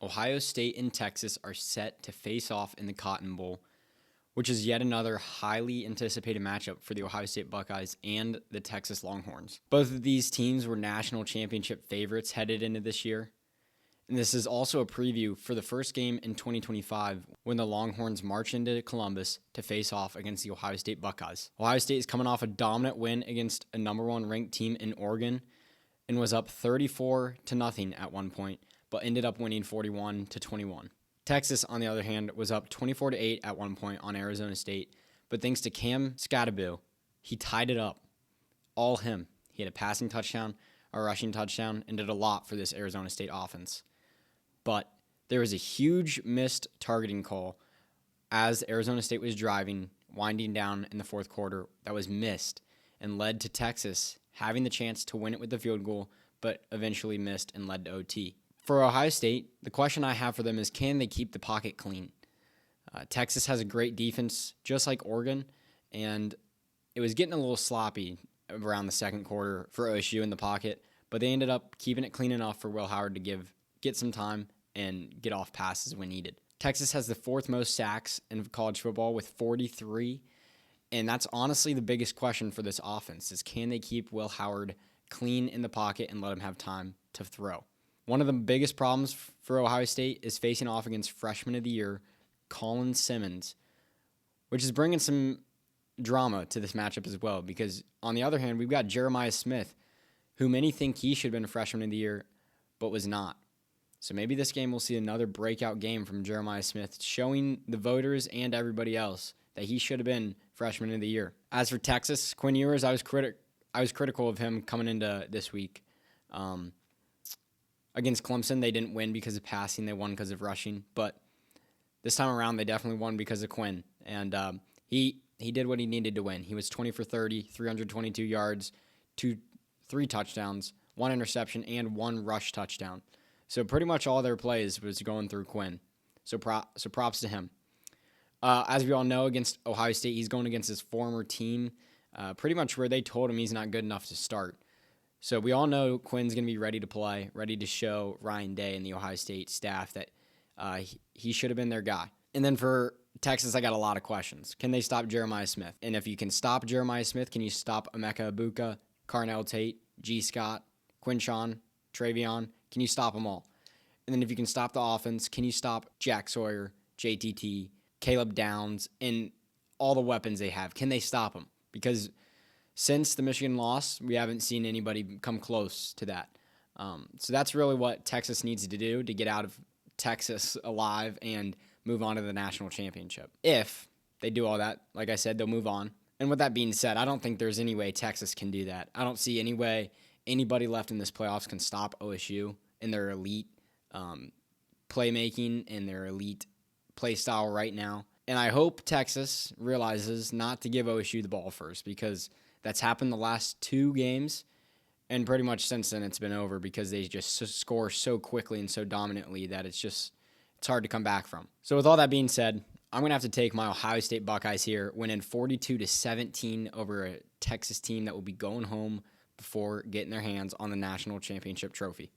Ohio State and Texas are set to face off in the Cotton Bowl, which is yet another highly anticipated matchup for the Ohio State Buckeyes and the Texas Longhorns. Both of these teams were national championship favorites headed into this year. And this is also a preview for the first game in 2025 when the Longhorns march into Columbus to face off against the Ohio State Buckeyes. Ohio State is coming off a dominant win against a number one ranked team in Oregon and was up 34-0 at one point, but ended up winning 41-21. Texas, on the other hand, was up 24-8 at one point on Arizona State, but thanks to Cam Skattebo, he tied it up. All him. He had a passing touchdown, a rushing touchdown, and did a lot for this Arizona State offense. But there was a huge missed targeting call as Arizona State was driving, winding down in the fourth quarter, that was missed and led to Texas having the chance to win it with the field goal, but eventually missed and led to OT. For Ohio State, the question I have for them is, can they keep the pocket clean? Texas has a great defense, just like Oregon, and it was getting a little sloppy around the second quarter for OSU in the pocket, but they ended up keeping it clean enough for Will Howard to get some time and get off passes when needed. Texas has the fourth most sacks in college football with 43, and that's honestly the biggest question for this offense is, can they keep Will Howard clean in the pocket and let him have time to throw? One of the biggest problems for Ohio State is facing off against freshman of the year, Colin Simmons, which is bringing some drama to this matchup as well, because on the other hand, we've got Jeremiah Smith, who many think he should have been freshman of the year, but was not. So maybe this game will see another breakout game from Jeremiah Smith, showing the voters and everybody else that he should have been freshman of the year. As for Texas, Quinn Ewers, I was critical of him coming into this week. Against Clemson, they didn't win because of passing. They won because of rushing. But this time around, they definitely won because of Quinn. And he did what he needed to win. He was 20 for 30, 322 yards, 3 touchdowns, 1 interception, and 1 rush touchdown. So pretty much all their plays was going through Quinn. So props to him. As we all know, against Ohio State, he's going against his former team, pretty much where they told him he's not good enough to start. So we all know Quinn's going to be ready to play, ready to show Ryan Day and the Ohio State staff that he should have been their guy. And then for Texas, I got a lot of questions. Can they stop Jeremiah Smith? And if you can stop Jeremiah Smith, can you stop Emeka Egbuka, Carnell Tate, G. Scott, Quinshawn, Travion? Can you stop them all? And then if you can stop the offense, can you stop Jack Sawyer, JTT, Caleb Downs, and all the weapons they have? Can they stop them? Because since the Michigan loss, we haven't seen anybody come close to that. So that's really what Texas needs to do to get out of Texas alive and move on to the national championship. If they do all that, like I said, they'll move on. And with that being said, I don't think there's any way Texas can do that. I don't see any way anybody left in this playoffs can stop OSU in their elite playmaking and their elite play style right now. And I hope Texas realizes not to give OSU the ball first, because that's happened the last 2 games, and pretty much since then it's been over because they just score so quickly and so dominantly that it's hard to come back from. So with all that being said, I'm going to have to take my Ohio State Buckeyes here, winning 42-17 over a Texas team that will be going home before getting their hands on the national championship trophy.